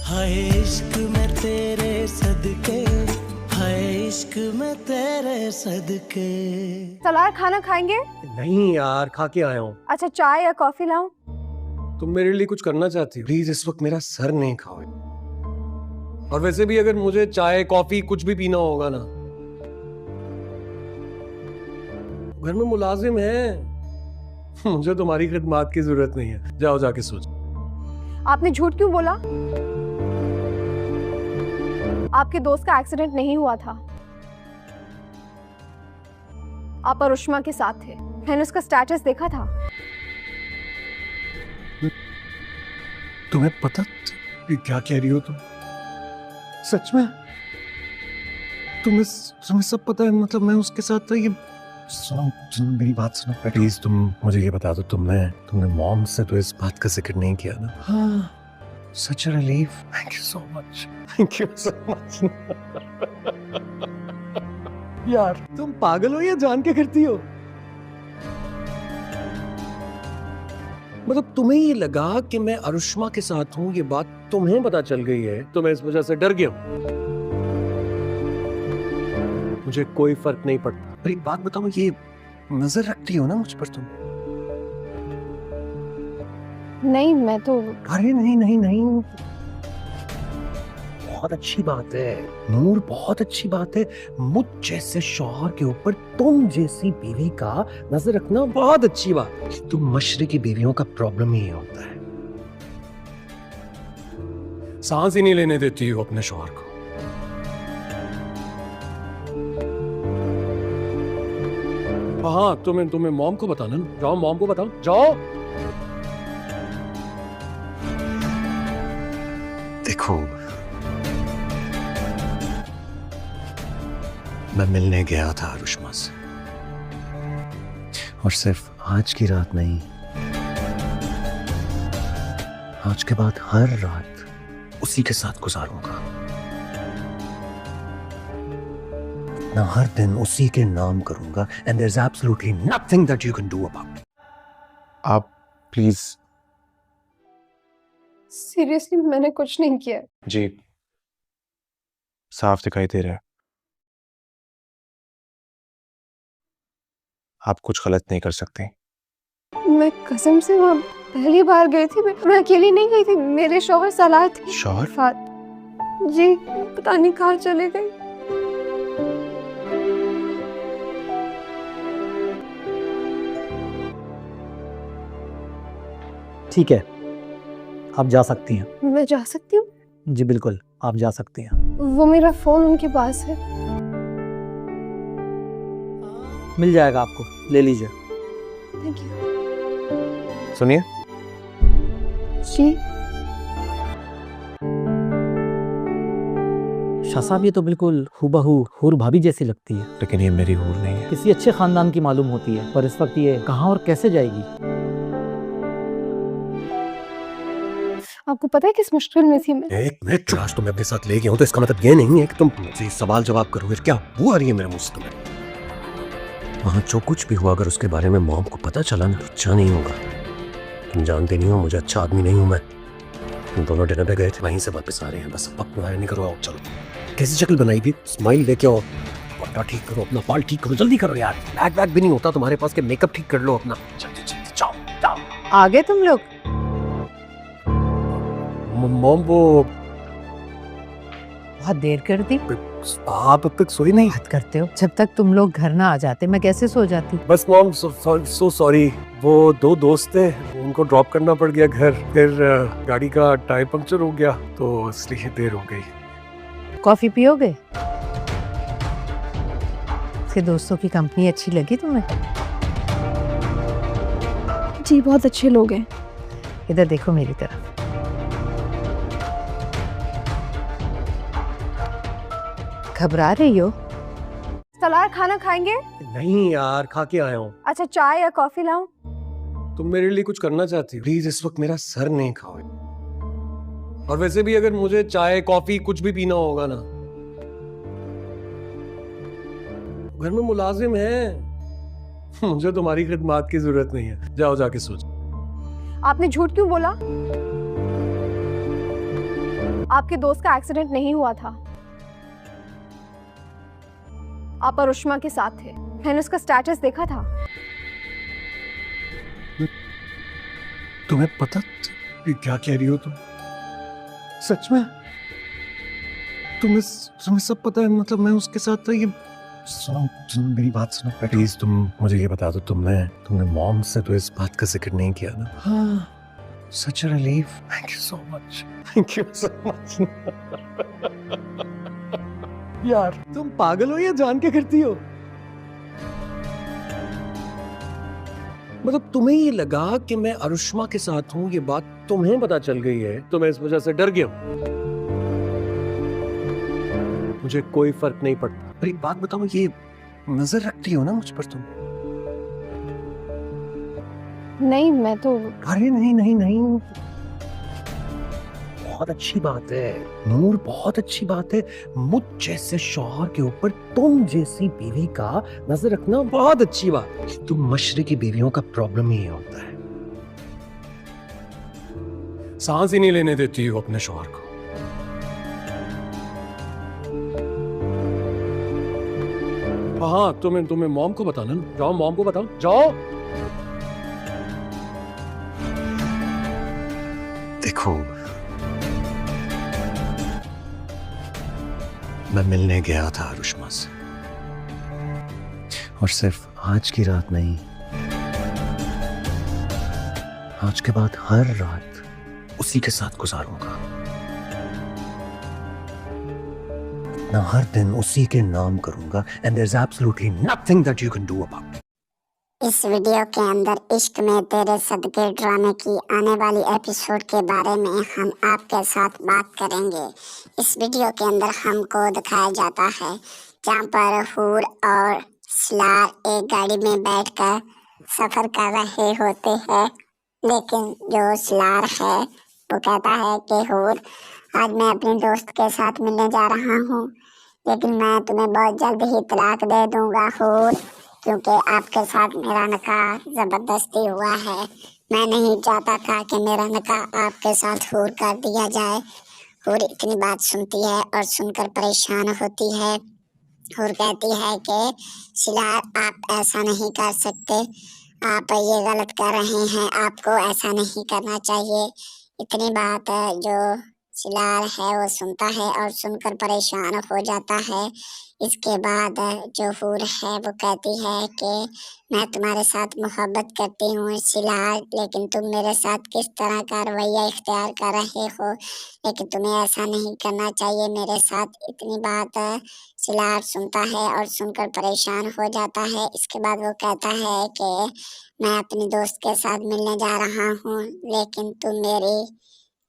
ہائے عشق میں تیرے صدقے، ہائے عشق میں تیرے صدقے. سلار کھانا کھائیں گے؟ نہیں یار، کھا کے آیا ہوں. اچھا چائے یا کافی لاؤں؟ تم میرے لیے کچھ کرنا چاہتی ہو؟ پلیز اس وقت میرا سر نہیں کھاؤ. اور ویسے بھی اگر مجھے چائے کافی کچھ بھی پینا ہوگا نا، گھر میں ملازم ہے، مجھے تمہاری خدمات کی ضرورت نہیں ہے. جاؤ جا کے سو جاؤ. آپ نے جھوٹ کیوں بولا؟ آپ کے دوست کا ایکسیڈنٹ نہیں ہوا تھا، آپ اروشما کے ساتھ تھے. میں نے اس کا سٹیٹس دیکھا تھا. تمہیں پتا کیا کہہ رہی ہو تم؟ سچ میں تمہیں سب پتا ہے؟ مطلب میں اس کے ساتھ تھا. یہ سنو میری بات سنو پلیز. تم مجھے یہ بتا دو، تم نے موم سے تو اس بات کا ذکر نہیں کیا نا؟ ہاں. Such a relief. Thank you so much. Thank you so much. یار تم پاگل ہو یا جان کے کرتی ہو؟ مطلب تمہیں یہ لگا کہ میں اروشما کے ساتھ ہوں، یہ بات تمہیں پتا چل گئی ہے تو میں اس وجہ سے ڈر گیا ہوں. مجھے کوئی فرق نہیں پڑتا. پر ایک بات بتاؤ، یہ نظر رکھتی ہو نا مجھ پر تم؟ نہیں میں تو ارے نہیں، بہت اچھی بات ہے نور، بہت اچھی بات ہے. مجھ جیسے شوہر کے اوپر تم جیسی بیوی کا نظر رکھنا بہت اچھی بات. تم مشرقی بیویوں کا پرابلم ہی ہوتا ہے، سانس ہی نہیں لینے دیتی ہو اپنے شوہر کو. ہاں تمہیں موم کو بتانا. جاؤ موم کو بتاؤ، جاؤ. دیکھو میں ملنے گیا تھا اروشما سے، اور صرف آج کی رات نہیں، آج کے بعد ہر رات اسی کے ساتھ گزاروں گا. میں ہر دن اسی کے نام کروں گا. and there's absolutely nothing that you can do about it. آپ پلیز. سیریسلی میں نے کچھ نہیں کیا. جی صاف دکھائی دے رہا ہے آپ کچھ غلط نہیں کر سکتے. میں قسم سے وہاں پہلی بار گئی تھی. میں اکیلی نہیں گئی تھی، میرے شوہر سلار تھے. شوہر؟ جی پتہ نہیں کہاں چلے گئے. ٹھیک ہے، آپ جا سکتی ہیں. میں جا سکتی ہوں؟ جی بالکل آپ جا سکتی ہیں. وہ میرا فون ان کے پاس ہے. مل جائے گا آپ کو، لے لیجئے. Thank you. سنیے، جی شاہ صاحب یہ تو بالکل ہو بہو حور بھابھی جیسی لگتی ہے. لیکن یہ میری حور نہیں ہے. کسی اچھے خاندان کی معلوم ہوتی ہے، پر اس وقت یہ کہاں اور کیسے جائے گی؟ آپ کو پتہ ہے کس مشکل میں تھی میں؟ ایک منٹ، آج تو میں اپنے ساتھ لے گیا ہوں تو اس کا مطلب یہ نہیں ہے کہ تم مجھے سوال جواب کرو گے. کیا بو آ رہی ہے میرے منہ سے تمہیں؟ وہاں جو کچھ بھی ہوا اگر اس کے بارے میں موم کو پتا چلا نا تو اچھا نہیں ہوگا. تم جانتے نہیں ہو مجھے اچھا آدمی نہیں ہوں میں. تم دونوں ڈنر پہ گئے تھے، وہیں سے واپس آ رہے ہیں. بس وقت ضائع نہیں کرو. آؤ چلو. کیسی شکل بنائی تھی؟ اسمائل لے کے آؤ. پٹا ٹھیک کرو اپنا، بال ٹھیک کرو، جلدی کرو یار. بیگ ویگ بھی نہیں ہوتا تمہارے پاس کہ میک اپ ٹھیک کر لو اپنا. جلدی جلدی جاؤ جاؤ. آگے تم لوگ موم وہ بہت دیر کر دی. آپ اب تک سوئی نہیں؟ بات کرتے ہو، جب تک تم لوگ گھر نہ آ جاتے میں کیسے سو جاتی. بس موم سو سوری. وہ دو دوست تھے، ان کو ڈراپ کرنا پڑ گیا گھر. پھر گاڑی کا ٹائر پنکچر ہو گیا تو اس لیے دیر ہو گئی. کافی پیو گے؟ اس کے دوستوں کی کمپنی اچھی لگی تمہیں؟ جی بہت اچھے لوگ ہیں. ادھر دیکھو میری طرف. گھبرا رہی ہو؟ سلار کھانا کھائیں گے؟ نہیں یار، کھا کے آیا ہوں. اچھا چائے یا کافی لاؤں؟ تم میرے لیے کچھ کرنا چاہتی ہو؟ پلیز اس وقت میرا سر نہیں کھاؤ. اور ویسے بھی اگر مجھے چائے کافی کچھ بھی پینا ہوگا نا، گھر میں ملازم ہے، मुझे तुम्हारी खिदमत की जरूरत नहीं है, जाओ जाके सो जाओ। आपने झूठ क्यों बोला? आपके दोस्त का एक्सीडेंट नहीं हुआ था, आप अरुष्मा के साथ थे। मैंने उसका स्टेटस देखा था। तुम्हें पता ये क्या कह रही हो तुम? सच में? तुम्हें सब पता है? मतलब मैं उसके साथ था। ये सुनो मेरी बात सुनो प्लीज। तुम मुझे ये बता दो, तुमने मॉम से तो इस बात का जिक्र नहीं किया ना? हाँ, such a relief. Thank you so much, thank you so much. यार तुम पागल हो या जान के करती हो? मतलब तुम्हें ये लगा कि मैं अरुष्मा के साथ हूं, ये बात तुम्हें पता चल गई है तो मैं इस वजह से डर गया हूं। मुझे कोई फर्क नहीं पड़ता। पर एक बात बताओ, ये नजर रखती हो ना मुझ पर तुम? नहीं, मैं तो अरे नहीं नहीं नहीं, बहुत अच्छी बात है नूर, बहुत अच्छी बात है। मुझ जैसे शौहर के ऊपर तुम जैसी बीवी का नजर रखना बहुत अच्छी बात है। तुम मशरकी बीवियों का प्रॉब्लम ही होता है, सांस ही नहीं लेने देती हो अपने शौहर को। हाँ, तुम्हें मॉम को बताना ना। जाओ मॉम को बताओ, जाओ। देखो, मैं मिलने गया था अरुष्मा से, और सिर्फ आज की रात नहीं, आज के बाद हर रात उसी के साथ गुजारूंगा। ना हर दिन उसी के नाम करूंगा, and there is absolutely nothing that you can do about it. इस वीडियो के अंदर इश्क में तेरे सदके ड्रामे की आने वाली एपिसोड के बारे में हम आपके साथ बात करेंगे। इस वीडियो के अंदर हमको दिखाया जाता है जहाँ पर हूर और सिलार एक गाड़ी में बैठकर सफ़र कर रहे होते हैं, लेकिन जो सिलार है वो कहता है कि हूर, आज मैं अपने दोस्त के साथ मिलने जा रहा हूँ, लेकिन मैं तुम्हें बहुत जल्द ही तलाक दे दूँगा हूर, क्योंकि आपके साथ मेरा निकाह ज़बरदस्ती हुआ है। मैं नहीं चाहता था कि मेरा निकाह आपके साथ हूर कर दिया जाए। हूर इतनी बात सुनती है और सुनकर परेशान होती है। हूर कहती है कि सिलार, आप ऐसा नहीं कर सकते, आप ये गलत कर रहे हैं, आपको ऐसा नहीं करना चाहिए। इतनी बात जो सिलार है वो सुनता है और सुनकर परेशान हो जाता है। इसके बाद जो हूर है वो कहती है कि मैं तुम्हारे साथ मोहब्बत करती हूँ सिलार, लेकिन तुम मेरे साथ किस तरह का रवैया इख्तियार कर रहे हो, लेकिन तुम्हें ऐसा नहीं करना चाहिए मेरे साथ। इतनी बात सिलार सुनता है और सुनकर परेशान हो जाता है। इसके बाद वो कहता है कि मैं अपने दोस्त के साथ मिलने जा रहा हूँ, लेकिन तुम मेरी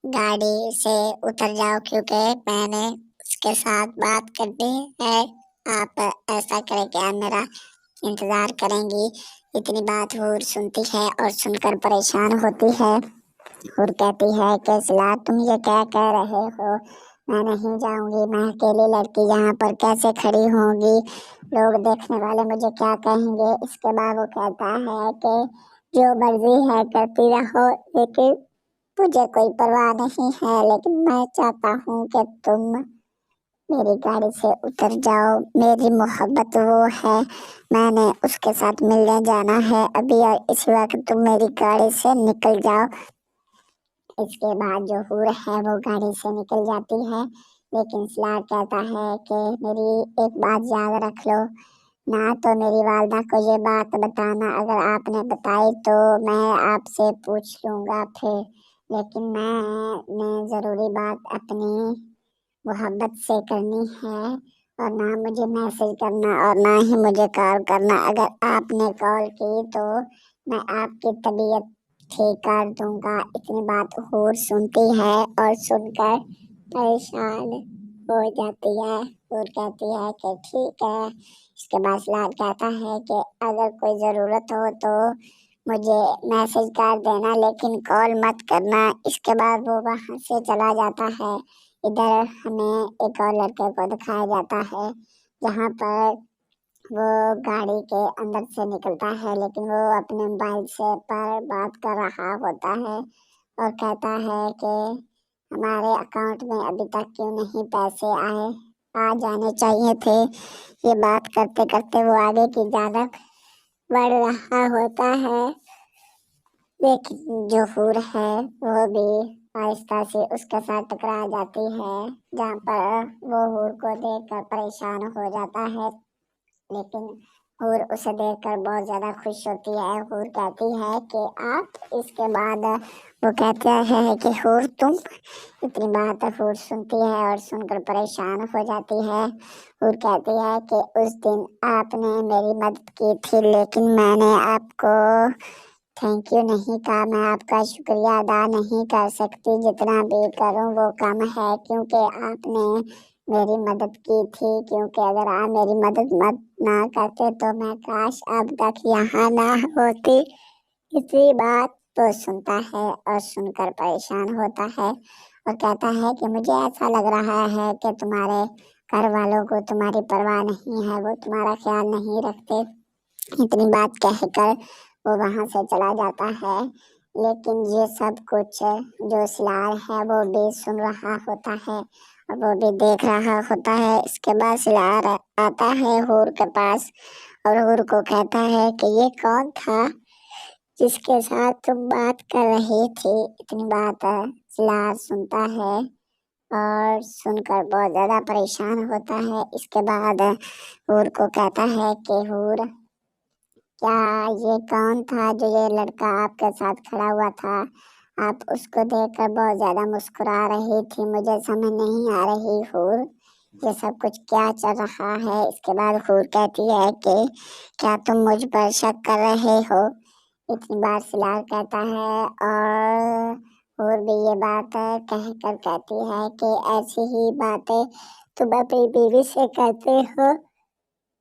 गाड़ी से उतर जाओ, क्योंकि मैंने उसके साथ बात करनी है। आप ऐसा करें कि आप मेरा इंतजार करेंगी। इतनी बात हूर सुनती है और सुनकर परेशान होती है। हूर कहती है कि सिलार, तुम ये क्या कह रहे हो, मैं नहीं जाऊंगी, मैं अकेली लड़की यहाँ पर कैसे खड़ी होंगी, लोग देखने वाले मुझे क्या कहेंगे। इसके बाद वो कहता है कि जो मर्जी है करती रहो, लेकिन मुझे कोई परवाह नहीं है, लेकिन मैं चाहता हूँ कि तुम मेरी गाड़ी से उतर जाओ। मेरी मोहब्बत वो है, मैंने उसके साथ मिलने जाना है अभी, और इस वक्त तुम मेरी गाड़ी से निकल जाओ। इसके बाद जो हूर है वो गाड़ी से निकल जाती है, लेकिन सिलार कहता है कि मेरी एक बात याद रख लो, ना तो मेरी वालदा को ये बात बताना, अगर आपने बताई तो मैं आपसे पूछ लूँगा फिर, लेकिन मैंने ज़रूरी बात अपनी मोहब्बत से करनी है, और ना मुझे मैसेज करना और ना ही मुझे कॉल करना। अगर आपने कॉल की तो मैं आपकी तबीयत ठीक कर दूंगा। इतनी बात हूर सुनती है और सुनकर परेशान हो जाती है। हूर कहती है कि ठीक है। इसके बाद सिलार कहता है कि अगर कोई ज़रूरत हो तो मुझे मैसेज कर देना, लेकिन कॉल मत करना। इसके बाद वो वहाँ से चला जाता है। इधर हमें एक और लड़के को दिखाया जाता है जहाँ पर वो गाड़ी के अंदर से निकलता है, लेकिन वो अपने मोबाइल से पर बात कर रहा होता है और कहता है कि हमारे अकाउंट में अभी तक क्यों नहीं पैसे आए, आ जाने चाहिए थे। ये बात करते करते वो आगे की जानब बढ़ रहा होता है, लेकिन जो हूर है वो भी आहिस्ता से उसके साथ टकरा जाती है, जहाँ पर वो हूर को देखकर परेशान हो जाता है। लेकिन हूर उसे देखकर बहुत ज्यादा खुश होती है। हूर कहती है कि आप, इसके बाद वो कहते हैं कि हूर तुम, इतनी बात हूर सुनती है और सुनकर परेशान हो जाती है। हूर कहती है कि उस दिन आपने मेरी मदद की थी, लेकिन मैंने आपको थैंक यू नहीं कहा, मैं आपका शुक्रिया अदा नहीं कर सकती, जितना भी करूं वो कम है, क्योंकि आपने मेरी मदद की थी। क्योंकि अगर आप मेरी मदद ना करते तो मैं काश अब तक यहाँ ना होती। इसी बात को सुनता है और सुनकर परेशान होता है और कहता है कि मुझे ऐसा लग रहा है कि तुम्हारे घर वालों को तुम्हारी परवाह नहीं है, वो तुम्हारा ख्याल नहीं रखते। इतनी बात कहकर वो वहां से चला जाता है। लेकिन ये सब कुछ जो सिलार है वो भी सुन रहा होता है और वो भी देख रहा होता है। इसके बाद सिलार आता है हूर के पास और हूर को कहता है कि ये कौन था जिसके साथ तुम बात कर रही थी। इतनी बात सिलार सुनता है और सुनकर बहुत ज्यादा परेशान होता है। इसके बाद हूर को कहता है कि हूर, क्या ये कौन था जो ये लड़का आपके साथ खड़ा हुआ था? आप उसको देखकर बहुत ज्यादा मुस्कुरा रही थी, मुझे समझ नहीं आ रही हूर ये सब कुछ क्या चल रहा है। इसके बाद हूर कहती है कि क्या तुम मुझ पर शक कर रहे हो? इतनी बार सिलार कहता है और हूर भी ये बात कहकर कहती है कि ऐसी ही बातें तुम अपनी बीवी से कहते हो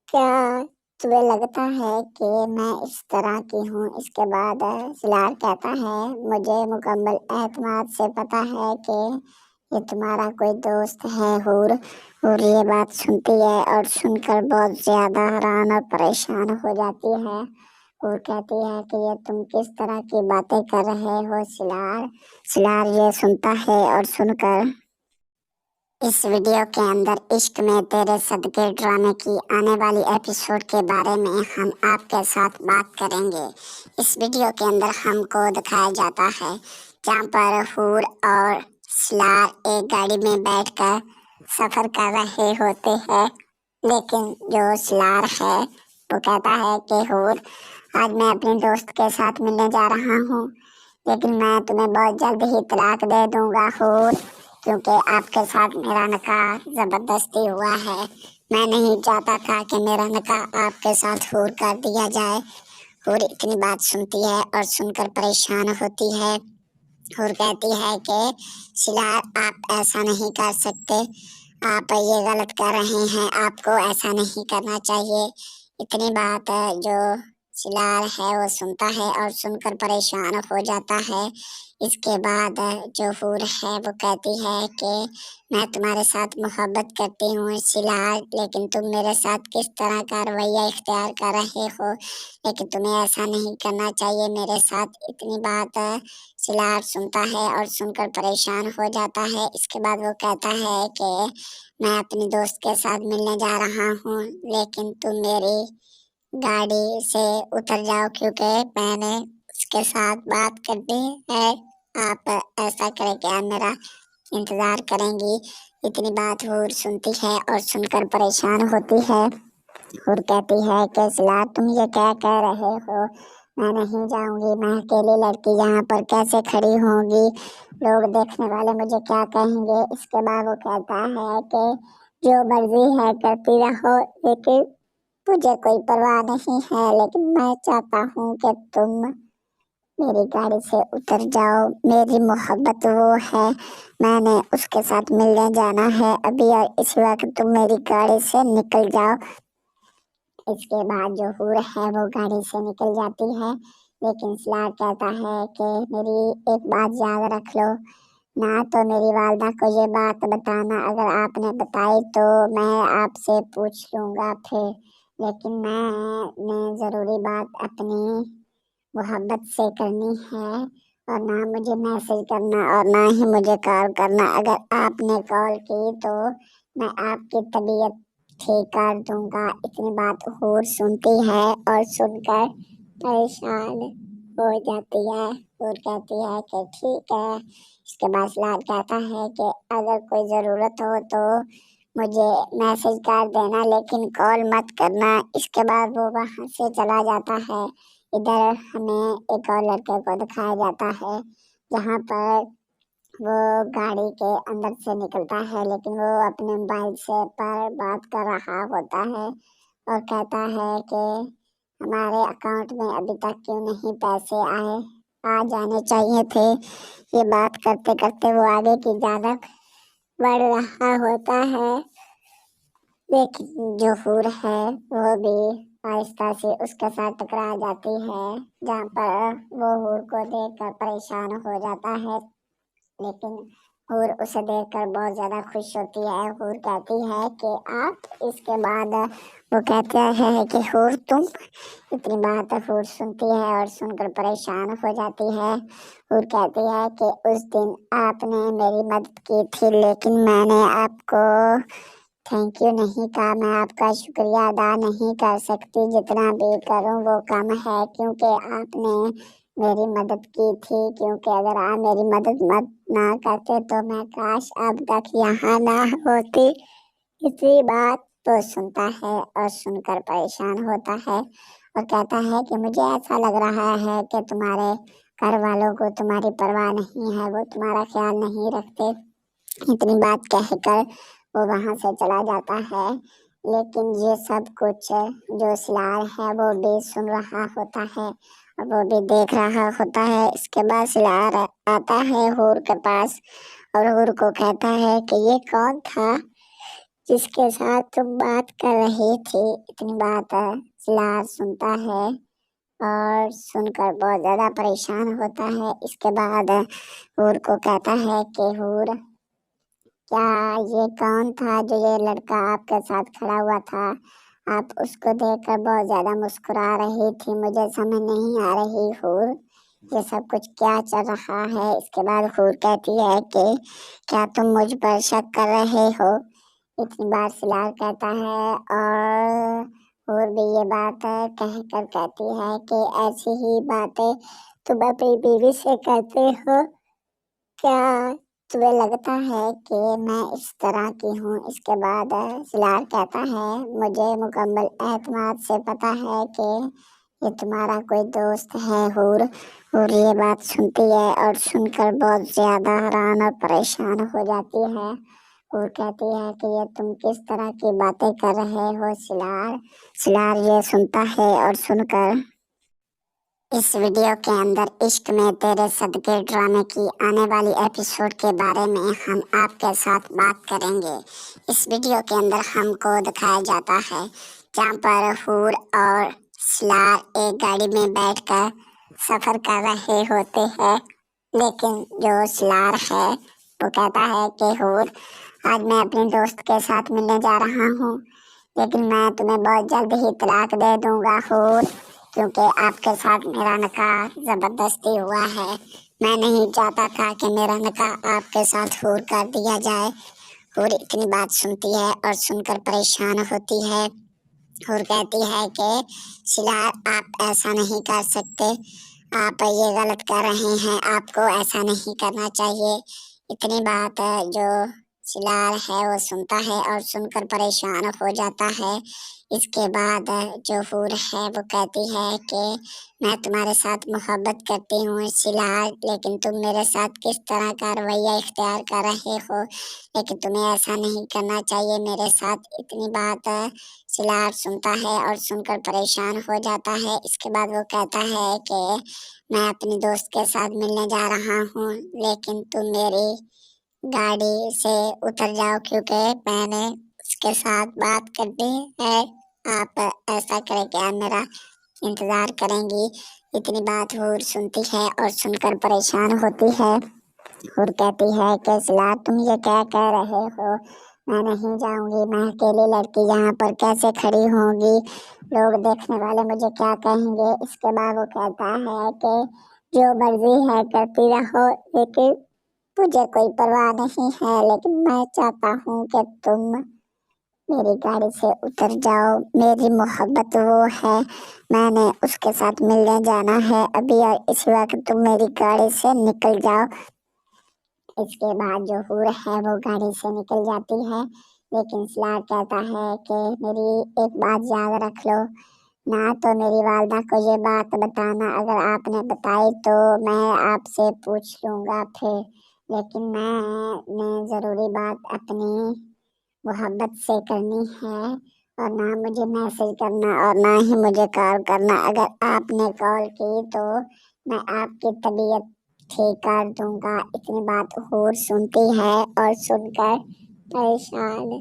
क्या? तुम्हें लगता है कि मैं इस तरह की हूँ? इसके बाद सिलार कहता है मुझे मुकम्मल एतमाद से पता है कि ये तुम्हारा कोई दोस्त है हूर। हूर ये बात सुनती है और सुनकर बहुत ज्यादा हैरान और परेशान हो जाती है। हूर कहती है कि ये तुम किस तरह की बातें कर रहे हो सिलार? सिलार ये सुनता है और सुनकर इस वीडियो के अंदर इश्क में तेरे सदके ड्रामे की आने वाली एपिसोड के बारे में हम आपके साथ बात करेंगे। इस वीडियो के अंदर हमको दिखाया जाता है जहाँ पर हूर और सिलार एक गाड़ी में बैठकर सफर कर रहे होते हैं। लेकिन जो सिलार है वो कहता है कि हूर, आज मैं अपने दोस्त के साथ मिलने जा रहा हूँ, लेकिन मैं तुम्हें बहुत जल्द ही तलाक दे दूंगा हूर, क्योंकि आपके साथ मेरा निकाह जबरदस्ती हुआ है। मैं नहीं चाहता था कि मेरा निकाह आपके साथ हूर कर दिया जाए। हूर इतनी बात सुनती है और सुनकर परेशान होती है। हूर कहती है कि सिलार, आप ऐसा नहीं कर सकते, आप ये गलत कर रहे हैं, आपको ऐसा नहीं करना चाहिए। इतनी बात जो सिलार है वो सुनता है और सुनकर परेशान हो जाता है। इसके बाद जो हूर है वो कहती है कि मैं तुम्हारे साथ मोहब्बत करती हूँ सिलार, लेकिन तुम मेरे साथ किस तरह का रवैया इख्तियार कर रहे हो, लेकिन तुम्हें ऐसा नहीं करना चाहिए मेरे साथ। इतनी बात सिलार सुनता है और सुनकर परेशान हो जाता है। इसके बाद वो कहता है कि मैं अपनी दोस्त के साथ मिलने जा रहा हूँ, लेकिन तुम मेरी गाड़ी से उतर जाओ, क्योंकि मैंने उसके साथ बात करनी है। आप ऐसा करें कि आप मेरा इंतजार करेंगी। इतनी बात हूर सुनती है और सुनकर परेशान होती है। हूर कहती है कि सिलार, तुम ये क्या कह रहे हो? मैं नहीं जाऊंगी, मैं अकेली लड़की यहाँ पर कैसे खड़ी होंगी, लोग देखने वाले मुझे क्या कहेंगे। इसके बाद वो कहता है कि जो मर्जी है करती रहो, लेकिन मुझे कोई परवाह नहीं है, लेकिन मैं चाहता हूँ कि तुम मेरी गाड़ी से उतर जाओ। मेरी मोहब्बत वो है, मैंने उसके साथ मिलने जाना है अभी, और इस वक्त तुम मेरी गाड़ी से निकल जाओ। इसके बाद जो हूर है वो गाड़ी से निकल जाती है, लेकिन सिलार कहता है कि मेरी एक बात याद रख लो, ना तो मेरी वालदा को ये बात बताना, अगर आपने बताई तो मैं आपसे पूछ लूँगा फिर, لیکن میں نے ضروری بات اپنی محبت سے کرنی ہے اور نہ مجھے میسج کرنا اور نہ ہی مجھے کال کرنا. اگر آپ نے کال کی تو میں آپ کی طبیعت ٹھیک کر دوں گا. اتنی بات حور سنتی ہے اور سن کر پریشان ہو جاتی ہے. حور کہتی ہے کہ ٹھیک ہے. اس کے بعد سلار کہتا ہے کہ اگر کوئی ضرورت ہو تو مجھے میسج کر دینا لیکن کال مت کرنا. اس کے بعد وہ وہاں سے چلا جاتا ہے. ادھر ہمیں ایک اور لڑکے کو دکھایا جاتا ہے جہاں پر وہ گاڑی کے اندر سے نکلتا ہے لیکن وہ اپنے موبائل سے پر بات کر رہا ہوتا ہے اور کہتا ہے کہ ہمارے اکاؤنٹ میں ابھی تک کیوں نہیں پیسے آ جانے چاہیے تھے. یہ بات کرتے کرتے وہ آگے کی جانب بڑھ رہا ہوتا ہے لیکن جو حور ہے وہ بھی آہستہ سے اس کے ساتھ ٹکرا جاتی ہے جہاں پر وہ حور کو دیکھ کر پریشان ہو جاتا ہے. لیکن حور اسے دیکھ کر بہت زیادہ خوش ہوتی ہے. حور کہتی ہے کہ آپ. اس کے بعد وہ کہتے ہیں کہ حور تم. اتنی بات حور سنتی ہے اور سن کر پریشان ہو جاتی ہے. حور کہتی ہے کہ اس دن آپ نے میری مدد کی تھی لیکن میں نے آپ کو تھینک یو نہیں کہا. میں آپ کا شکریہ ادا نہیں کر سکتی. جتنا بھی کروں وہ کم ہے کیونکہ آپ نے میری مدد کی تھی. کیونکہ اگر آپ میری مدد نہ کرتے تو میں کاش اب تک یہاں نہ ہوتی. اسی بات کو سنتا ہے اور سن کر پریشان ہوتا ہے اور کہتا ہے کہ مجھے ایسا لگ رہا ہے کہ تمہارے گھر والوں کو تمہاری پرواہ نہیں ہے. وہ تمہارا خیال نہیں رکھتے. اتنی بات کہہ کر وہ وہاں سے چلا جاتا ہے. لیکن یہ سب کچھ جو سلار ہے وہ بھی سن رہا ہوتا ہے اور وہ بھی دیکھ رہا ہوتا ہے. اس کے بعد سلار آتا ہے حور کے پاس اور حور کو کہتا ہے کہ یہ کون تھا جس کے ساتھ تم بات کر رہی تھی. اتنی بات سلار سنتا ہے اور سن کر بہت زیادہ پریشان ہوتا ہے. اس کے بعد حور کو کہتا ہے کہ حور کیا یہ کون تھا جو یہ لڑکا آپ کے ساتھ کھڑا ہوا تھا. آپ اس کو دیکھ کر بہت زیادہ مسکرا رہی تھی. مجھے سمجھ نہیں آ رہی حور یہ سب کچھ کیا چل رہا ہے. اس کے بعد حور کہتی ہے کہ کیا تم مجھ پر شک کر رہے ہو. اتنی بار سلار کہتا ہے اور حور بھی یہ بات کہہ کر کہتی ہے کہ ایسی ہی باتیں تم اپنی بیوی سے کرتے ہو. کیا تمہیں لگتا ہے کہ میں اس طرح کی ہوں. اس کے بعد سلار کہتا ہے مجھے مکمل اعتماد سے پتا ہے کہ یہ تمہارا کوئی دوست ہے حور. حور یہ بات سنتی ہے اور سن کر بہت زیادہ حیران اور پریشان ہو جاتی ہے. حور کہتی ہے کہ یہ تم کس طرح کی باتیں کر رہے ہو سلار. سلار یہ سنتا ہے اور سن کر اس ویڈیو کے اندر عشق میں تیرے صدقے ڈرامے کی آنے والی ایپیسوڈ کے بارے میں ہم آپ کے ساتھ بات کریں گے. اس ویڈیو کے اندر ہم کو دکھایا جاتا ہے جہاں پر حور اور سلار ایک گاڑی میں بیٹھ کر سفر کر رہے ہوتے ہیں. لیکن جو سلار ہے وہ کہتا ہے کہ حور آج میں اپنے دوست کے ساتھ ملنے جا رہا ہوں لیکن میں تمہیں بہت جلد ہی طلاق دے دوں گا حور کیونکہ آپ کے ساتھ میرا نکاح زبردستی ہوا ہے. میں نہیں چاہتا تھا کہ میرا نکاح آپ کے ساتھ حور کر دیا جائے. حور اتنی بات سنتی ہے اور سن کر پریشان ہوتی ہے. حور کہتی ہے کہ سلار آپ ایسا نہیں کر سکتے. آپ یہ غلط کر رہے ہیں. آپ کو ایسا نہیں کرنا چاہیے. اتنی بات جو سلار ہے وہ سنتا ہے اور سن کر پریشان ہو جاتا ہے. اس کے بعد جو حور ہے وہ کہتی ہے کہ میں تمہارے ساتھ محبت کرتی ہوں سلار لیکن تم میرے ساتھ کس طرح کا رویہ اختیار کر رہے ہو. لیکن تمہیں ایسا نہیں کرنا چاہیے میرے ساتھ. اتنی بات سلار سنتا ہے اور سن کر پریشان ہو جاتا ہے. اس کے بعد وہ کہتا ہے کہ میں اپنی دوست کے ساتھ ملنے جا رہا ہوں لیکن تم میری گاڑی سے اتر جاؤ کیونکہ میں نے اس کے ساتھ بات کرنی ہے. آپ ایسا کریں کہ آپ میرا انتظار کریں گی. اتنی بات حور سنتی ہے اور سن کر پریشان ہوتی ہے. حور کہتی ہے کہ سلار تم یہ کیا کہہ رہے ہو. मैं नहीं जाऊंगी, मैं अकेली लड़की यहाँ पर कैसे खड़ी होंगी, लोग देखने वाले मुझे क्या कहेंगे। इसके बाद वो कहता है कि जो मर्जी है करती रहो, लेकिन मुझे कोई परवाह नहीं है, लेकिन मैं चाहता हूँ कि तुम मेरी गाड़ी से उतर जाओ। मेरी मोहब्बत वो है, मैंने उसके साथ मिलने जाना है अभी और इसी वक्त तुम मेरी गाड़ी से निकल जाओ। इसके बाद जो हूर है वो गाड़ी से निकल जाती है, लेकिन सिलार कहता है कि मेरी एक बात याद रख लो, ना तो मेरी वालदा को ये बात बताना, अगर आपने बताई तो मैं आपसे पूछ लूँगा फिर, लेकिन मैंने ज़रूरी बात अपनी मोहब्बत से करनी है, और ना मुझे मैसेज करना और ना ही मुझे कॉल करना। अगर आपने कॉल की तो मैं आपकी तबीयत ठीक कर दूंगा। इतनी बात हूर सुनती है और सुनकर परेशान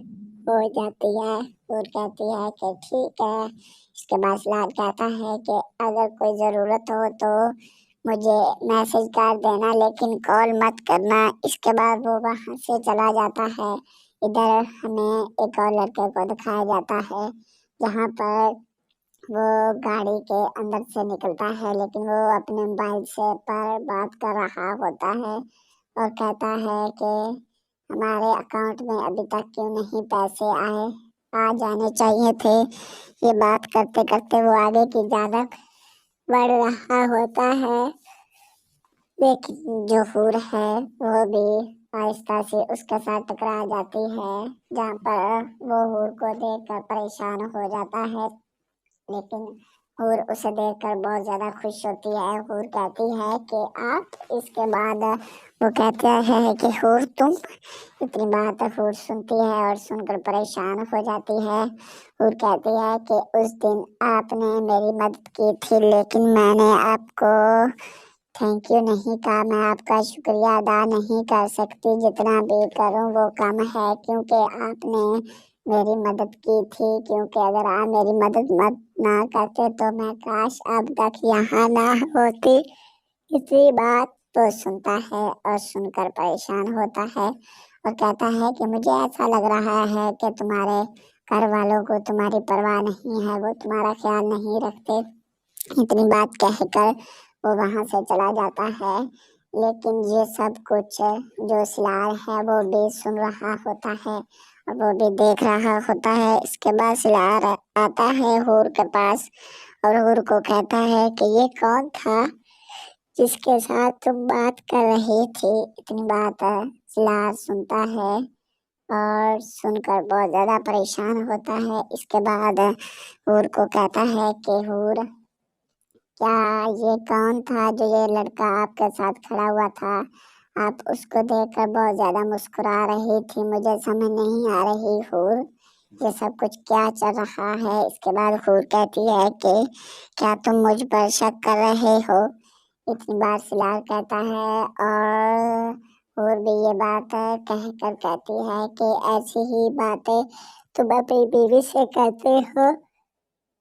हो जाती है। हूर कहती है कि ठीक है। इसके बाद सिलार कहता है कि अगर कोई ज़रूरत हो तो मुझे मैसेज कर देना, लेकिन कॉल मत करना। इसके बाद वो वहाँ से चला जाता है। इधर हमें एक और लड़के को दिखाया जाता है जहाँ पर वो गाड़ी के अंदर से निकलता है, लेकिन वो अपने मोबाइल से पर बात कर रहा होता है और कहता है कि हमारे अकाउंट में अभी तक क्यों नहीं पैसे आए, आ जाने चाहिए थे। ये बात करते करते वो आगे की जानब बढ़ रहा होता है, लेकिन जो हूर है वो भी आहिस्ता से उसके साथ टकरा जाती है, जहाँ पर वो हूर को देखकर परेशान हो जाता है, लेकिन हूर उसे देखकर बहुत ज़्यादा खुश होती है। हूर कहती है कि आप, इसके बाद वो कहते हैं कि हूर तुम, इतनी बात हूर सुनती है और सुनकर परेशान हो जाती है। हूर कहती है कि उस दिन आपने मेरी मदद की थी, लेकिन मैंने आपको थैंक यू नहीं कहा, मैं आपका शुक्रिया अदा नहीं कर सकती, जितना भी करूं वो कम है, क्योंकि आपने मेरी मदद की थी, क्योंकि अगर आप मेरी मदद ना करते तो मैं काश अब तक यहाँ ना होती। इसी बात को सुनता है और सुनकर परेशान होता है और कहता है कि मुझे ऐसा लग रहा है कि तुम्हारे घर वालों को तुम्हारी परवाह नहीं है, वो तुम्हारा ख्याल नहीं रखते। इतनी बात कहकर वो वहाँ से चला जाता है, लेकिन ये सब कुछ जो सिलार है वो भी सुन रहा होता है और वो भी देख रहा होता है। इसके बाद सिलार आता है हूर के पास और हूर को कहता है कि ये कौन था जिसके साथ तुम बात कर रही थी। इतनी बात सिलार सुनता है और सुनकर बहुत ज़्यादा परेशान होता है। इसके बाद हूर को कहता है कि हूर, क्या ये कौन था जो ये लड़का आपके साथ खड़ा हुआ था, आप उसको देखकर बहुत ज़्यादा मुस्कुरा रही थी, मुझे समझ नहीं आ रही हूर ये सब कुछ क्या चल रहा है। इसके बाद हूर कहती है कि क्या तुम मुझ पर शक कर रहे हो। इतनी बार सिलार कहता है और हूर भी ये बात कहकर कहती है कि ऐसी ही बातें तुम अपनी बीवी से करते हो,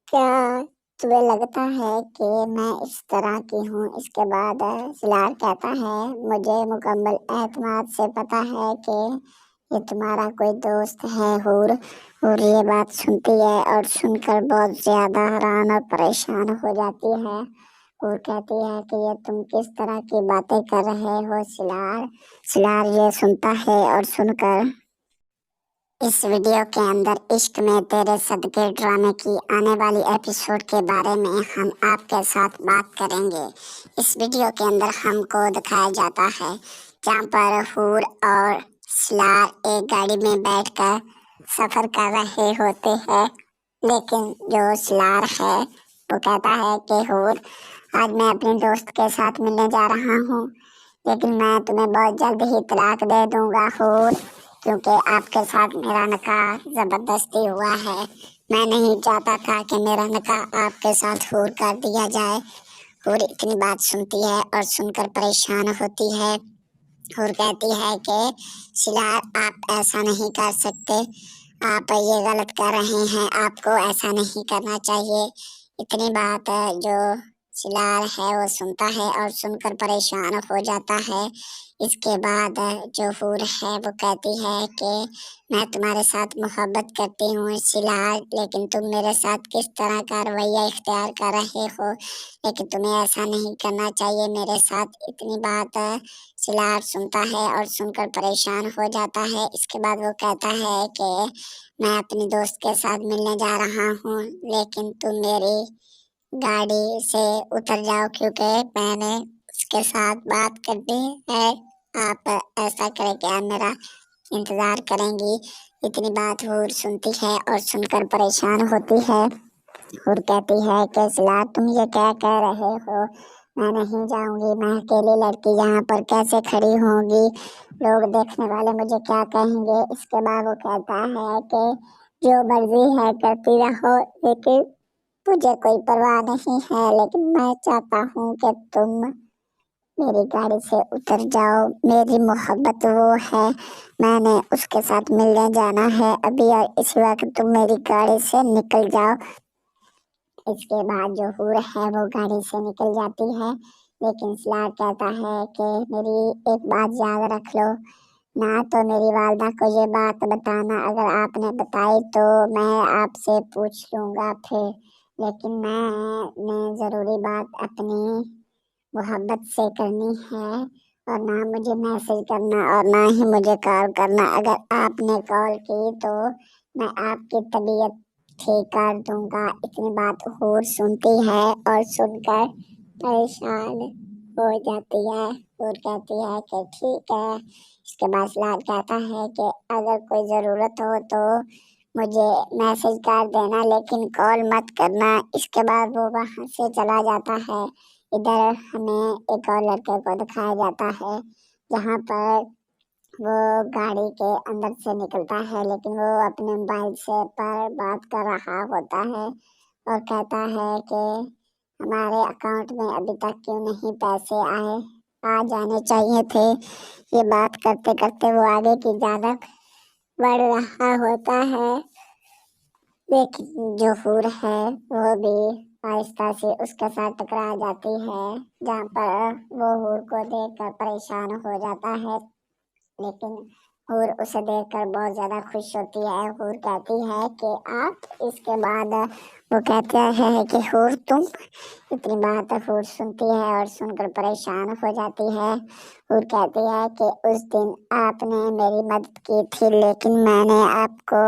क्या तुम्हें लगता है कि मैं इस तरह की हूँ। इसके बाद सिलार कहता है मुझे मुकम्मल एतमाद से पता है कि ये तुम्हारा कोई दोस्त है हूर। हूर ये बात सुनती है और सुनकर बहुत ज़्यादा हैरान और परेशान हो जाती है। हूर कहती है कि ये तुम किस तरह की बातें कर रहे हो सिलार। सिलार ये सुनता है और सुनकर इस वीडियो के अंदर इश्क में तेरे सदके ड्रामे की आने वाली एपिसोड के बारे में हम आपके साथ बात करेंगे। इस वीडियो के अंदर हमको दिखाया जाता है जहाँ पर हूर और सिलार एक गाड़ी में बैठकर सफ़र कर रहे होते हैं, लेकिन जो सिलार है वो कहता है कि हूर, आज मैं अपने दोस्त के साथ मिलने जा रहा हूँ, लेकिन मैं तुम्हें बहुत जल्द ही तलाक दे दूँगा हूर, क्योंकि आपके साथ मेरा निकाह ज़बरदस्ती हुआ है। मैं नहीं चाहता था कि मेरा निकाह आपके साथ हूर कर दिया जाए। हूर इतनी बात सुनती है और सुनकर परेशान होती है। हूर कहती है कि सिलार, आप ऐसा नहीं कर सकते, आप ये गलत कर रहे हैं, आपको ऐसा नहीं करना चाहिए। इतनी बात जो सिलार है वो सुनता है और सुनकर परेशान हो जाता है। इसके बाद जो हूर है वो कहती है कि मैं तुम्हारे साथ मोहब्बत करती हूँ सिलार, लेकिन तुम मेरे साथ किस तरह का रवैया इख्तियार कर रहे हो, लेकिन तुम्हें ऐसा नहीं करना चाहिए मेरे साथ। इतनी बात सिलार सुनता है और सुनकर परेशान हो जाता है। इसके बाद वो कहता है कि मैं अपनी दोस्त के साथ मिलने जा रहा हूँ, लेकिन तुम मेरी गाड़ी से उतर जाओ क्योंकि मैंने उसके साथ बात करनी है। आप ऐसा करें कि आप मेरा इंतजार करेंगी। इतनी बात हूर सुनती है और सुनकर परेशान होती है। हूर कहती है कि सिलार तुम ये क्या कह रहे हो, मैं नहीं जाऊंगी, मैं अकेली लड़की यहाँ पर कैसे खड़ी होंगी, लोग देखने वाले मुझे क्या कहेंगे। इसके बाद वो कहता है कि जो मर्जी है करती रहो, लेकिन मुझे कोई परवाह नहीं है, लेकिन मैं चाहता हूँ कि तुम मेरी गाड़ी से उतर जाओ। मेरी मोहब्बत वो है, मैंने उसके साथ मिलने जाना है अभी और इसी वक्त तुम मेरी गाड़ी से निकल जाओ। इसके बाद जो हूर है वो गाड़ी से निकल जाती है, लेकिन सिलार कहता है कि मेरी एक बात याद रख लो, ना तो मेरी वालदा को ये बात बताना, अगर आपने बताई तो मैं आपसे पूछ लूँगा फिर, लेकिन मैंने ज़रूरी बात अपनी मोहब्बत से करनी है और ना मुझे मैसेज करना और ना ही मुझे कॉल करना। अगर आपने कॉल की तो मैं आपकी तबीयत ठीक कर दूंगा। इतनी बात हूर सुनती है और सुनकर परेशान हो जाती है। हूर कहती है कि ठीक है। इसके बाद सिलार कहता है कि अगर कोई ज़रूरत हो तो मुझे मैसेज कर देना, लेकिन कॉल मत करना। इसके बाद वो वहाँ से चला जाता है। इधर हमें एक और लड़के को दिखाया जाता है जहाँ पर वो गाड़ी के अंदर से निकलता है, लेकिन वो अपने मोबाइल से पर बात कर रहा होता है और कहता है कि हमारे अकाउंट में अभी तक क्यों नहीं पैसे आए, आ जाने चाहिए थे। ये बात करते करते वो आगे की जानब बढ़ रहा होता है, लेकिन जो हूर है वो भी आहिस्ता से उसके साथ टकरा जाती है, जहाँ पर वो हूर को देखकर परेशान हो जाता है, लेकिन हूर उसे देखकर बहुत ज़्यादा खुश होती है। हूर कहती है कि आप, इसके बाद वो कहते हैं कि हूर तुम। इतनी बात हूर सुनती है और सुनकर परेशान हो जाती है। हूर कहती है कि उस दिन आपने मेरी मदद की थी, लेकिन मैंने आपको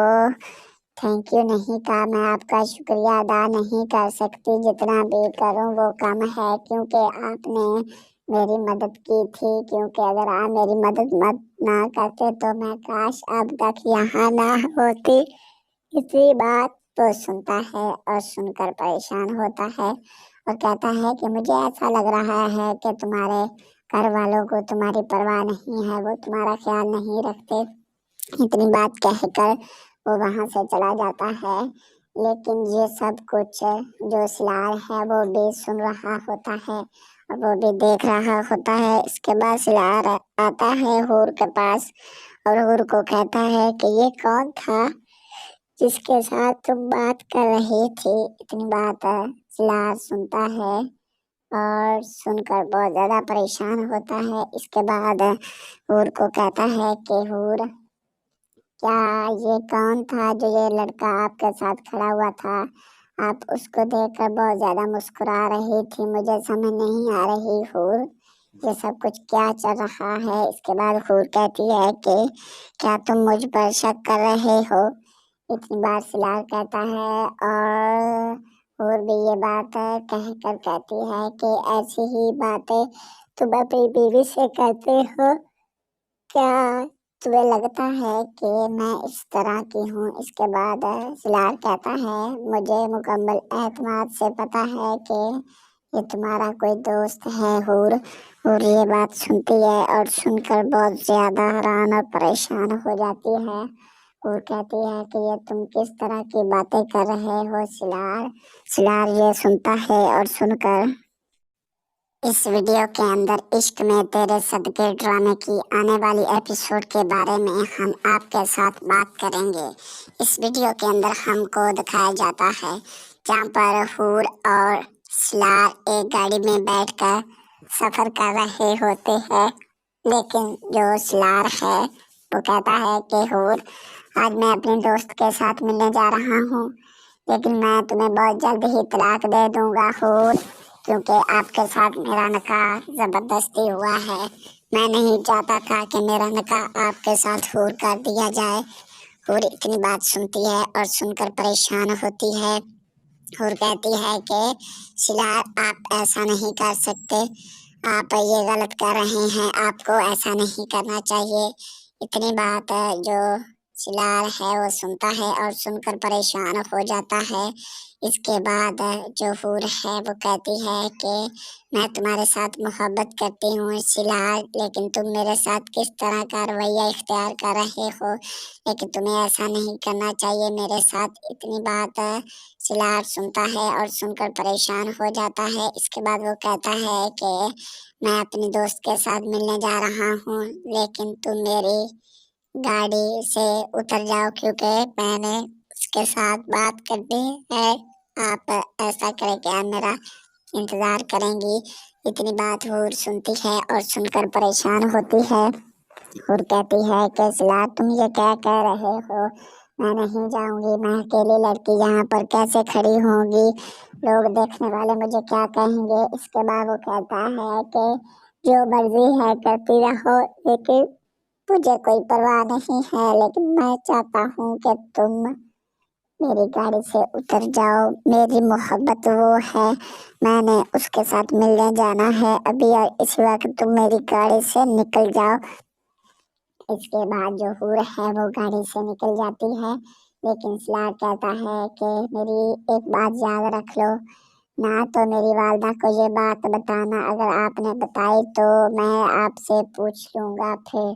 थैंक यू नहीं कहा, मैं आपका शुक्रिया अदा नहीं कर सकती, जितना भी करूं वो कम है, क्योंकि आपने मेरी मदद की थी, क्योंकि अगर आप मेरी मदद ना करते तो मैं काश अब तक यहाँ ना होती। इसी बात को सुनता है और सुनकर परेशान होता है और कहता है कि मुझे ऐसा लग रहा है कि तुम्हारे घर वालों को तुम्हारी परवाह नहीं है, वो तुम्हारा ख्याल नहीं रखते। इतनी बात कहकर वो वहाँ से चला जाता है, लेकिन ये सब कुछ जो सिलार है वो भी सुन रहा होता है और वो भी देख रहा होता है। इसके बाद सिलार आता है हूर के पास और हूर को कहता है कि ये कौन था जिसके साथ तुम बात कर रही थी। इतनी बात सिलार सुनता है और सुनकर बहुत ज़्यादा परेशान होता है। इसके बाद हूर को कहता है कि हूर, क्या ये कौन था जो ये लड़का आपके साथ खड़ा हुआ था, आप उसको देखकर बहुत ज़्यादा मुस्कुरा रही थी, मुझे समझ नहीं आ रही हूर ये सब कुछ क्या चल रहा है। इसके बाद हूर कहती है कि क्या तुम मुझ पर शक कर रहे हो। इतनी बार सिलार कहता है और हूर भी ये बात कहकर कहती है कि ऐसी ही बातें तुम अपनी बीवी से कहते हो, क्या तुम्हें लगता है कि मैं इस तरह की हूँ। इसके बाद सिलार कहता है मुझे मुकम्मल एतमाद से पता है कि ये तुम्हारा कोई दोस्त है हूर। हूर ये बात सुनती है और सुनकर बहुत ज़्यादा हैरान और परेशान हो जाती है। हूर कहती है कि ये तुम किस तरह की बातें कर रहे हो सिलार। सिलार ये सुनता है और सुनकर इस वीडियो के अंदर इश्क में तेरे सदके ड्रामे की आने वाली एपिसोड के बारे में हम आपके साथ बात करेंगे। इस वीडियो के अंदर हमको दिखाया जाता है जहाँ पर हूर और सिलार एक गाड़ी में बैठकर सफर कर रहे होते हैं, लेकिन जो सिलार है वो कहता है कि हूर, आज मैं अपने दोस्त के साथ मिलने जा रहा हूँ, लेकिन मैं तुम्हें बहुत जल्द ही तलाक दे दूंगा हूर, क्योंकि आपके साथ मेरा निकाह जबरदस्ती हुआ है। मैं नहीं चाहता था कि मेरा निकाह आपके साथ हूर कर दिया जाए। हूर इतनी बात सुनती है और सुनकर परेशान होती है। हूर कहती है कि सिलार, आप ऐसा नहीं कर सकते, आप ये गलत कर रहे हैं, आपको ऐसा नहीं करना चाहिए। इतनी बात जो सिलार है वो सुनता है और सुनकर परेशान हो जाता है। इसके बाद जो हूर है वो कहती है कि मैं तुम्हारे साथ मोहब्बत करती हूँ सिलार, लेकिन तुम मेरे साथ किस तरह का रवैया इख्तियार कर रहे हो, लेकिन तुम्हें ऐसा नहीं करना चाहिए मेरे साथ। इतनी बात सिलार सुनता है और सुनकर परेशान हो जाता है। इसके बाद वो कहता है कि मैं अपने दोस्त के साथ मिलने जा रहा हूँ, लेकिन तुम मेरी गाड़ी से उतर जाओ, क्योंकि मैंने उसके साथ बात करनी है। आप ऐसा करें कि आप मेरा इंतजार करेंगी। इतनी बात हूर सुनती है और सुनकर परेशान होती है। हूर कहती है कि सिलार, तुम ये क्या कह रहे हो, मैं नहीं जाऊंगी, मैं अकेली लड़की यहाँ पर कैसे खड़ी होंगी, लोग देखने वाले मुझे क्या कहेंगे। इसके बाद वो कहता है कि जो मर्जी है करती रहो, लेकिन मुझे कोई परवाह नहीं है, लेकिन मैं चाहता हूँ कि तुम मेरी गाड़ी से उतर जाओ। मेरी मोहब्बत वो है, मैंने उसके साथ मिलने जाना है अभी, और इसी वक्त तुम मेरी गाड़ी से निकल जाओ। इसके बाद जो हूर है वो गाड़ी से निकल जाती है, लेकिन सिलार कहता है कि मेरी एक बात याद रख लो, ना तो मेरी वालदा को ये बात बताना, अगर आपने बताई तो मैं आपसे पूछ लूँगा फिर,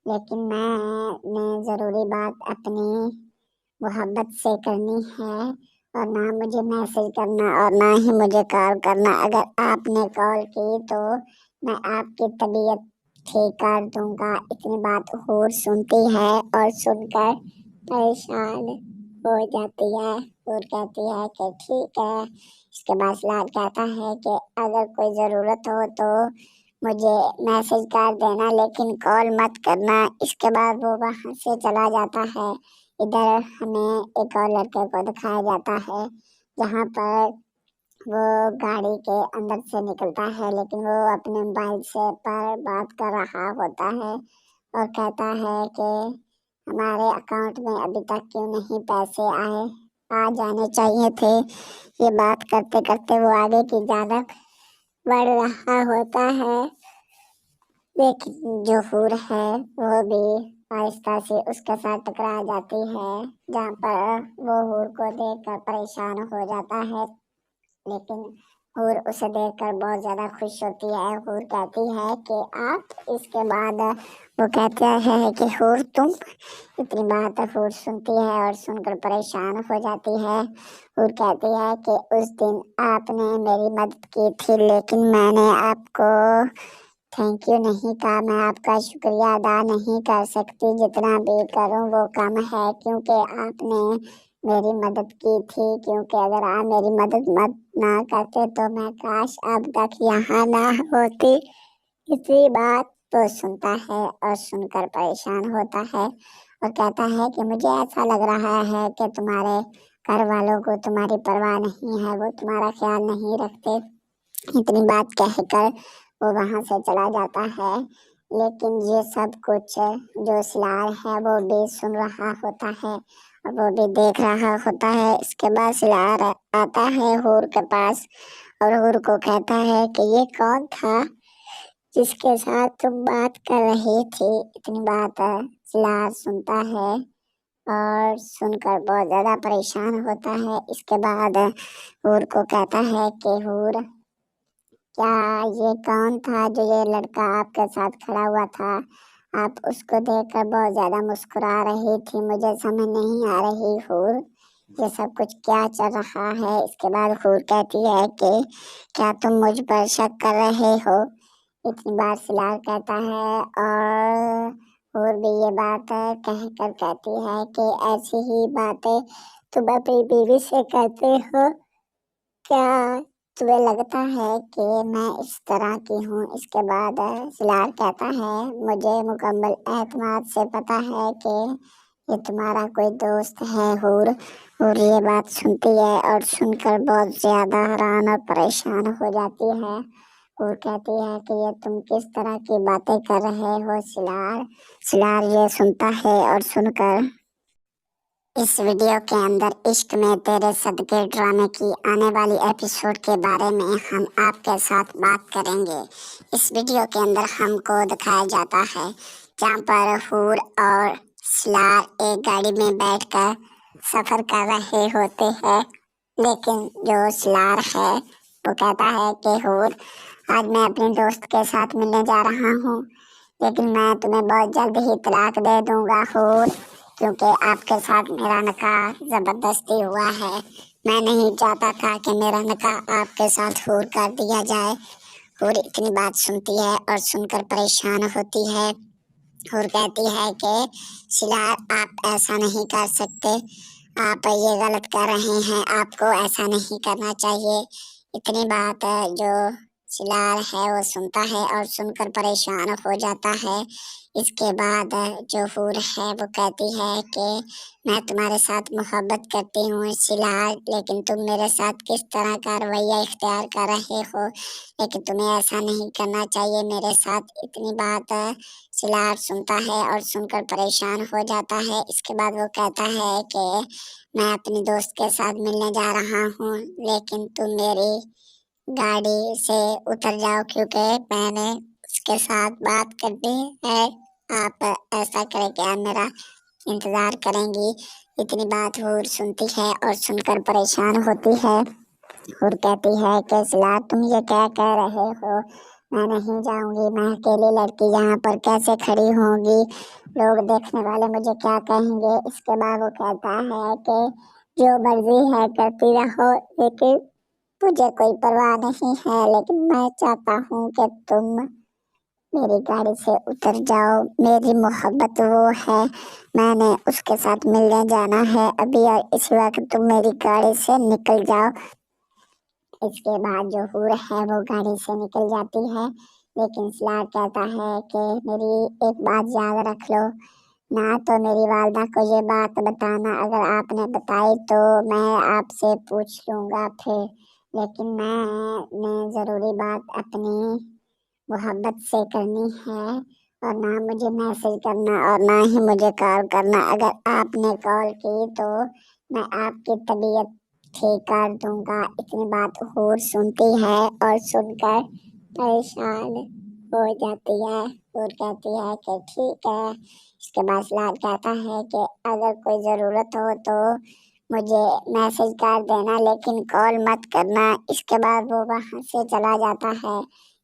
लेकिन मैंने ज़रूरी बात अपनी मोहब्बत से करनी है, और ना मुझे मैसेज करना और ना ही मुझे कॉल करना। अगर आपने कॉल की तो मैं आपकी तबीयत ठीक कर दूंगा। इतनी बात हूर सुनती है और सुनकर परेशान हो जाती है। हूर कहती है कि ठीक है। इसके बाद सिलार कहता है कि अगर कोई ज़रूरत हो तो मुझे मैसेज कर देना, लेकिन कॉल मत करना। इसके बाद वो वहाँ से चला जाता है। इधर हमें एक और लड़के को दिखाया जाता है, जहाँ पर वो गाड़ी के अंदर से निकलता है, लेकिन वो अपने मोबाइल से पर बात कर रहा होता है और कहता है कि हमारे अकाउंट में अभी तक क्यों नहीं पैसे आए, आ जाने चाहिए थे। ये बात करते करते वो आगे की जानब बढ़ रहा होता है, लेकिन जो हूर है वो भी आहिस्ता से उसके साथ टकरा जाती है, जहाँ पर वो हूर को देखकर परेशान हो जाता है, लेकिन हूर उसे देखकर बहुत ज़्यादा खुश होती है। हूर कहती है कि आप, इसके बाद वो कहते हैं कि हूर तुम, इतनी बात हूर सुनती है और सुनकर परेशान हो जाती है। हूर कहती है कि उस दिन आपने मेरी मदद की थी, लेकिन मैंने आपको थैंक यू नहीं कहा, मैं आपका शुक्रिया अदा नहीं कर सकती, जितना भी करूं वो कम है, क्योंकि आपने मेरी मदद की थी, क्योंकि अगर आप मेरी मदद ना करते तो मैं काश अब तक यहाँ ना होती। इसी बात को सुनता है और सुनकर परेशान होता है और कहता है कि मुझे ऐसा लग रहा है कि तुम्हारे घर वालों को तुम्हारी परवाह नहीं है, वो तुम्हारा ख्याल नहीं रखते। इतनी बात कहकर वो वहाँ से चला जाता है, लेकिन ये सब कुछ जो सिलार है वो भी सुन रहा होता है और वो भी देख रहा होता है। इसके बाद सिलार आता है हूर के पास और हूर को कहता है कि ये कौन था जिसके साथ तुम बात कर रही थी। इतनी बात सिलार सुनता है और सुनकर बहुत ज़्यादा परेशान होता है। इसके बाद हूर को कहता है कि हूर, क्या ये कौन था जो ये लड़का आपके साथ खड़ा हुआ था, आप उसको देखकर बहुत ज़्यादा मुस्कुरा रही थी, मुझे समझ नहीं आ रही हूर ये सब कुछ क्या चल रहा है। इसके बाद हूर कहती है कि क्या तुम मुझ पर शक कर रहे हो। इतनी बार सिलार कहता है और हूर भी ये बात कहकर कहती है कि ऐसी ही बातें तुम अपनी बीवी से कहते हो क्या, تمہیں لگتا ہے کہ میں اس طرح کی ہوں؟ اس کے بعد سلار کہتا ہے مجھے مکمل اعتماد سے پتا ہے کہ یہ تمہارا کوئی دوست ہے حور۔ حور یہ بات سنتی ہے اور سن کر بہت زیادہ حیران اور پریشان ہو جاتی ہے۔ حور کہتی ہے کہ یہ تم کس طرح کی باتیں کر رہے ہو سلار؟ سلار یہ سنتا ہے اور سن کر اس ویڈیو کے اندر عشق میں تیرے صدقے ڈرامے کی آنے والی ایپیسوڈ کے بارے میں ہم آپ کے ساتھ بات کریں گے۔ اس ویڈیو کے اندر ہم کو دکھایا جاتا ہے جہاں پر حور اور سلار ایک گاڑی میں بیٹھ کر سفر کر رہے ہوتے ہیں، لیکن جو سلار ہے وہ کہتا ہے کہ حور آج میں اپنے دوست کے ساتھ ملنے جا رہا ہوں، لیکن میں تمہیں بہت جلد ہی طلاق دے دوں گا حور، کیونکہ آپ کے ساتھ میرا نکاح زبردستی ہوا ہے۔ میں نہیں چاہتا تھا کہ میرا نکاح آپ کے ساتھ حور کر دیا جائے۔ حور اتنی بات سنتی ہے اور سن کر پریشان ہوتی ہے۔ حور کہتی ہے کہ سلار آپ ایسا نہیں کر سکتے، آپ یہ غلط کر رہے ہیں، آپ کو ایسا نہیں کرنا چاہیے۔ اتنی بات جو سلار ہے وہ سنتا ہے اور سن کر پریشان ہو جاتا ہے۔ اس کے بعد جو حور ہے وہ کہتی ہے کہ میں تمہارے ساتھ محبت کرتی ہوں سلار، لیکن تم میرے ساتھ کس طرح کا رویہ اختیار کر رہے ہو، لیکن تمہیں ایسا نہیں کرنا چاہیے میرے ساتھ۔ اتنی بات سلار سنتا ہے اور سن کر پریشان ہو جاتا ہے۔ اس کے بعد وہ کہتا ہے کہ میں اپنی دوست کے ساتھ ملنے جا رہا ہوں، لیکن تم میری گاڑی سے اتر جاؤ کیونکہ میں نے اس کے ساتھ بات کرنی ہے۔ آپ ایسا کریں کہ آپ میرا انتظار کریں گی۔ اتنی بات حور سنتی ہے اور سن کر پریشان ہوتی ہے۔ حور کہتی ہے کہ سلار تم یہ کیا کہہ رہے ہو؟ میں نہیں جاؤں گی، میں اکیلی لڑکی یہاں پر کیسے کھڑی ہوں گی؟ لوگ دیکھنے والے مجھے کیا کہیں گے؟ اس کے بعد وہ کہتا ہے کہ جو مرضی ہے کرتی رہو، لیکن مجھے کوئی پرواہ نہیں ہے، لیکن میں چاہتا ہوں کہ تم میری گاڑی سے اتر جاؤ۔ میری محبت وہ ہے، میں نے اس کے ساتھ ملنے جانا ہے ابھی، اور اس وقت تم میری گاڑی سے نکل جاؤ۔ اس کے بعد جو حور ہے وہ گاڑی سے نکل جاتی ہے، لیکن سلار کہتا ہے کہ میری ایک بات یاد رکھ لو، نہ تو میری والدہ کو یہ بات بتانا، اگر آپ نے بتائی تو میں آپ سے پوچھ لوں گا پھر، لیکن میں نے ضروری بات اپنی محبت سے کرنی ہے، اور نہ مجھے میسج کرنا اور نہ ہی مجھے کال کرنا۔ اگر آپ نے کال کی تو میں آپ کی طبیعت ٹھیک کر دوں گا۔ اتنی بات حور سنتی ہے اور سن کر پریشان ہو جاتی ہے۔ حور کہتی ہے کہ ٹھیک ہے۔ اس کے بعد سلار کہتا ہے کہ اگر کوئی ضرورت ہو تو مجھے میسج کر دینا، لیکن کال مت کرنا۔ اس کے بعد وہ وہاں سے چلا جاتا ہے۔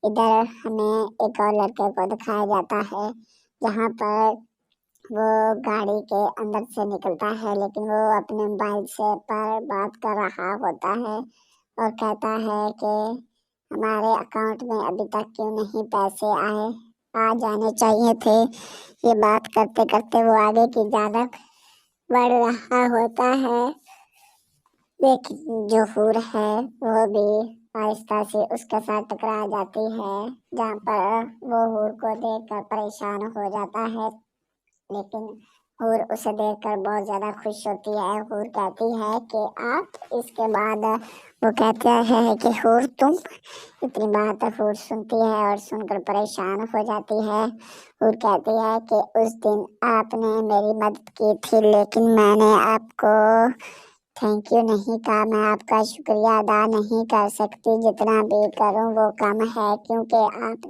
ادھر ہمیں ایک اور لڑکے کو دکھایا جاتا ہے جہاں پر وہ گاڑی کے اندر سے نکلتا ہے، لیکن وہ اپنے موبائل سے پر بات کر رہا ہوتا ہے اور کہتا ہے کہ ہمارے اکاؤنٹ میں ابھی تک کیوں نہیں پیسے آئے، آ جانے چاہیے تھے۔ یہ بات کرتے کرتے وہ آگے کی جانب بڑھ رہا ہوتا ہے، لیکن جو حور ہے وہ بھی آہستہ سے اس کے ساتھ ٹکرا جاتی ہے، جہاں پر وہ حور کو دیکھ کر پریشان ہو جاتا ہے، لیکن حور اسے دیکھ کر بہت زیادہ خوش ہوتی ہے۔ حور کہتی ہے کہ آپ، اس کے بعد وہ کہتے ہیں کہ حور تم، اتنی بات حور سنتی ہے اور سن کر پریشان ہو جاتی ہے۔ حور کہتی ہے کہ اس دن آپ نے میری مدد کی تھی، لیکن میں نے آپ کو تھینک یو نہیں کہا، میں آپ کا شکریہ ادا نہیں کر سکتی، جتنا بھی کروں وہ کم ہے، کیونکہ آپ